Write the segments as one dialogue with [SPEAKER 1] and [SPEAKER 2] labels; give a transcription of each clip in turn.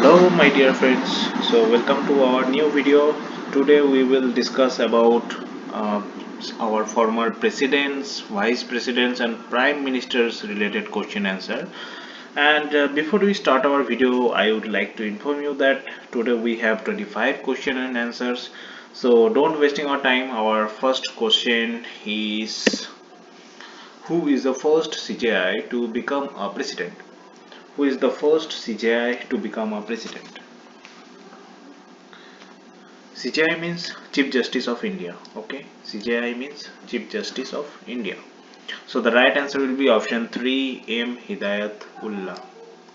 [SPEAKER 1] Hello my dear friends, so welcome to our new video. Today we will discuss about uh, our former presidents, vice presidents and prime ministers related question answer. And before we start our video, I would like to inform you that today we have 25 question and answers. So don't wasting our time. Our first question is, who is the first CJI to become a president? Who is the first CJI to become a president? CJI means Chief Justice of India. Okay, CJI means Chief Justice of India. So the right answer will be option 3, M. Hidayatullah.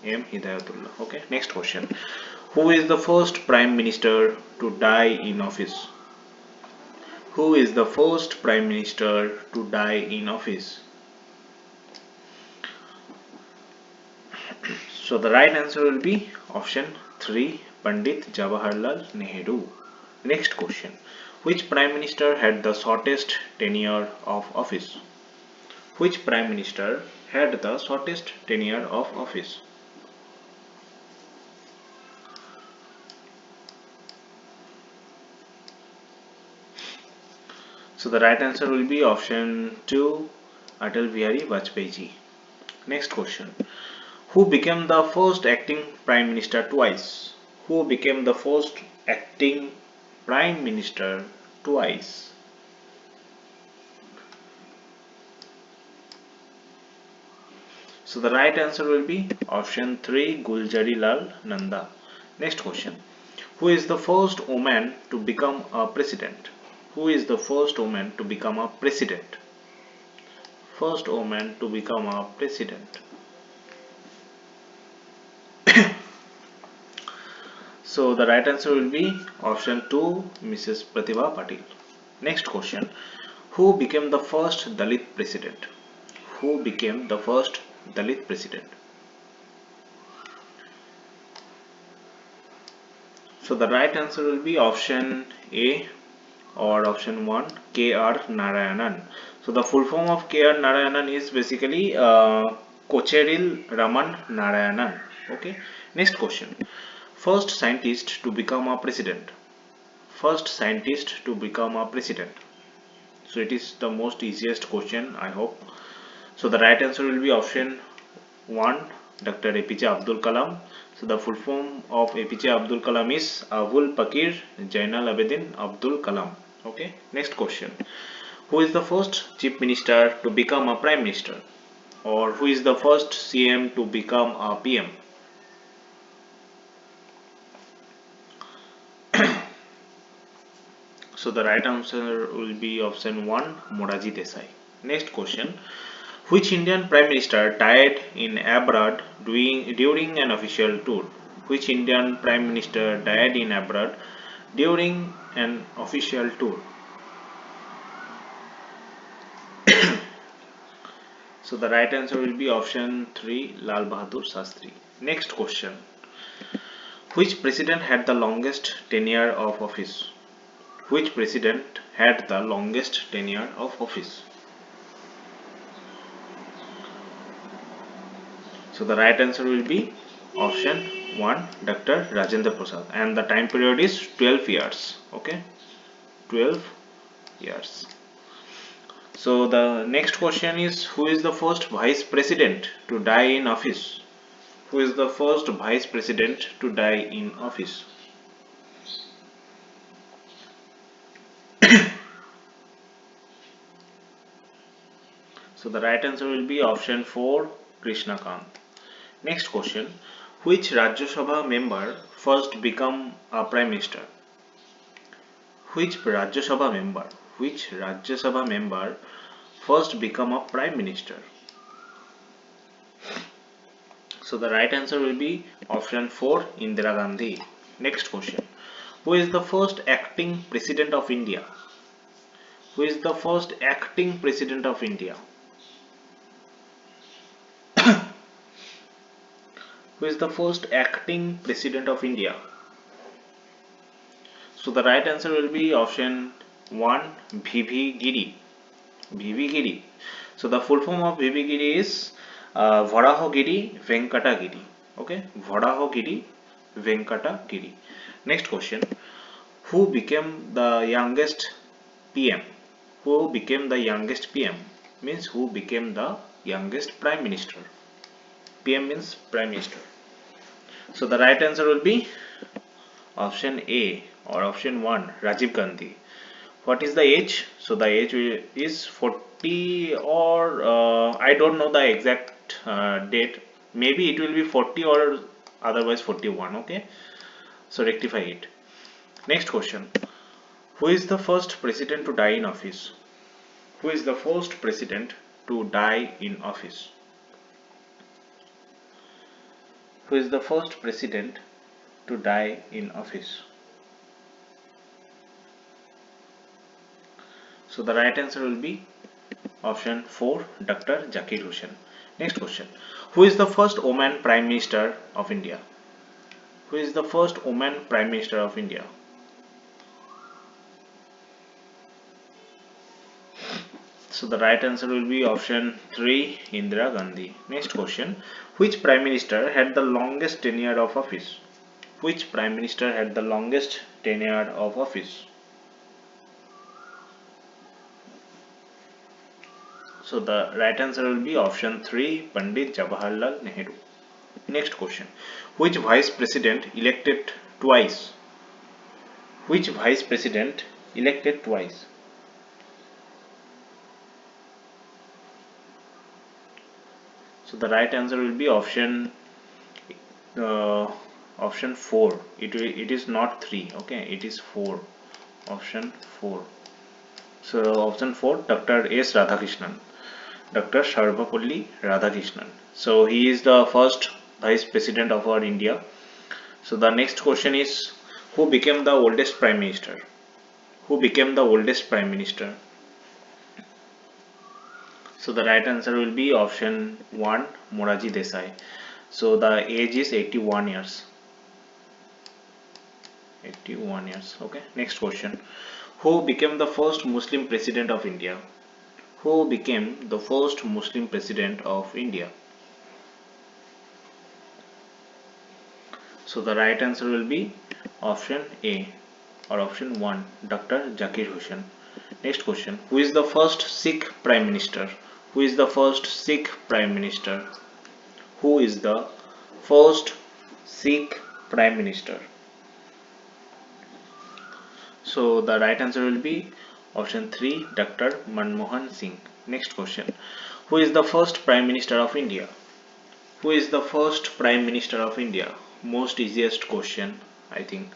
[SPEAKER 1] M. Hidayatullah. Okay, next question. Who is the first Prime Minister to die in office? Who is the first Prime Minister to die in office? So the right answer will be option 3, Pandit Jawaharlal Nehru. Next question. Which Prime Minister had the shortest tenure of office? Which Prime Minister had the shortest tenure of office? So the right answer will be option 2, Atal Bihari Vajpayee. Next question. Who became the first acting Prime Minister twice? Who became the first acting Prime Minister twice? So the right answer will be option 3, Guljari Lal Nanda. Next question. Who is the first woman to become a president? Who is the first woman to become a president? First woman to become a president. So the right answer will be option 2, Mrs. Pratibha Patil. Next question. Who became the first Dalit president? Who became the first Dalit president? So the right answer will be option A or option 1, K.R. Narayanan. So the full form of K.R. Narayanan is basically Kocheril Raman Narayanan. Okay. Next question. First scientist to become a president. First scientist to become a president. So it is the most easiest question, I hope. So the right answer will be option 1, Dr. APJ Abdul Kalam. So the full form of APJ Abdul Kalam is Abul Pakir Jainal Abedin Abdul Kalam. Okay. Next question. Who is the first chief minister to become a prime minister? Or who is the first CM to become a PM? So the right answer will be option 1, Moraji Desai. Next question. Which Indian Prime Minister died in abroad during an official tour? Which Indian Prime Minister died in abroad during an official tour? So the right answer will be option 3, Lal Bahadur Shastri. Next question. Which president had the longest tenure of office? Which president had the longest tenure of office? So the right answer will be option 1, Dr. Rajendra Prasad, and the time period is 12 years. Okay, 12 years. So the next question is, who is the first vice president to die in office? Who is the first vice president to die in office? So the right answer will be option 4, Krishna Kant. Next question. Which Rajya Sabha member first become a prime minister? Which Rajya Sabha member? Which Rajya Sabha member first become a prime minister? So the right answer will be option 4, Indira Gandhi. Next question. Who is the first acting president of India? Who is the first acting president of India? Who is the first acting president of India? So the right answer will be option 1, V.V. Giri. V.V. Giri. So the full form of V.V. Giri is Varaho Giri Venkata Giri. Okay, Varaho Giri Venkata Giri. Next question. Who became the youngest PM? Who became the youngest PM? Means who became the youngest Prime Minister? PM means Prime Minister. So the right answer will be option A or option 1, Rajiv Gandhi. What is the age? So the age is 40 or I don't know the exact date. Maybe it will be 40 or otherwise 41. Okay. So rectify it. Next question. Who is the first president to die in office? Who is the first president to die in office? Who is the first president to die in office? So the right answer will be option 4, Dr. Zakir Hussain. Next question. Who is the first woman Prime Minister of India? Who is the first woman Prime Minister of India? So the right answer will be option 3, Indira Gandhi. Next question. Which Prime Minister had the longest tenure of office? Which Prime Minister had the longest tenure of office? So the right answer will be option 3, Pandit Jawaharlal Nehru. Next question. Which Vice President elected twice? Which Vice President elected twice? So the right answer will be option 4. It is not 3. Okay, it is 4. Option 4. So option 4, Dr. S. Radhakrishnan. Dr. Sarvapalli Radhakrishnan. So he is the first Vice President of our India. So the next question is, who became the oldest Prime Minister? Who became the oldest Prime Minister? So the right answer will be option 1, Morarji Desai. So the age is 81 years. 81 years. Okay. Next question. Who became the first Muslim President of India? Who became the first Muslim President of India? So the right answer will be option A or option 1, Dr. Zakir Hussain. Next question. Who is the first Sikh Prime Minister? Who is the first Sikh Prime Minister? Who is the first Sikh Prime Minister? So the right answer will be option 3, Dr. Manmohan Singh. Next question. Who is the first Prime Minister of India? Who is the first Prime Minister of India? Most easiest question, I think.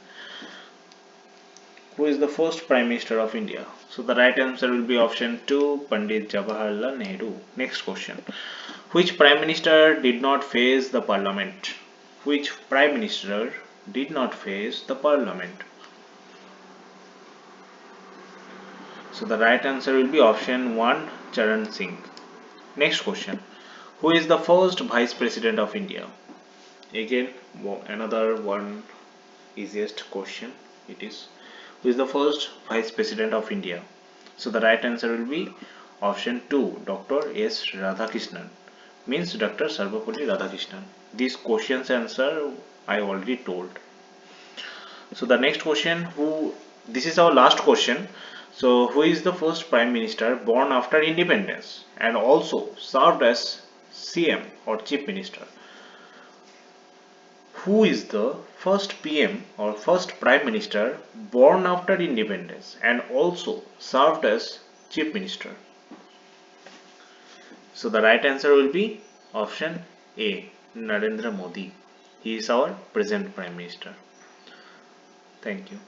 [SPEAKER 1] Who is the first Prime Minister of India? So the right answer will be option 2, Pandit Jawaharlal Nehru. Next question. Which Prime Minister did not face the Parliament? Which Prime Minister did not face the Parliament? So the right answer will be option 1, Charan Singh. Next question. Who is the first Vice President of India? Again, another one easiest question it is. Who is the first Vice President of India? So the right answer will be option 2, Dr. S. Radhakrishnan. Means Dr. Sarvapalli Radhakrishnan. This question's answer I already told. So the next question, this is our last question. So who is the first Prime Minister born after independence and also served as CM or Chief Minister? Who is the first PM or first Prime Minister born after independence and also served as Chief Minister? So the right answer will be option A, Narendra Modi. He is our present Prime Minister. Thank you.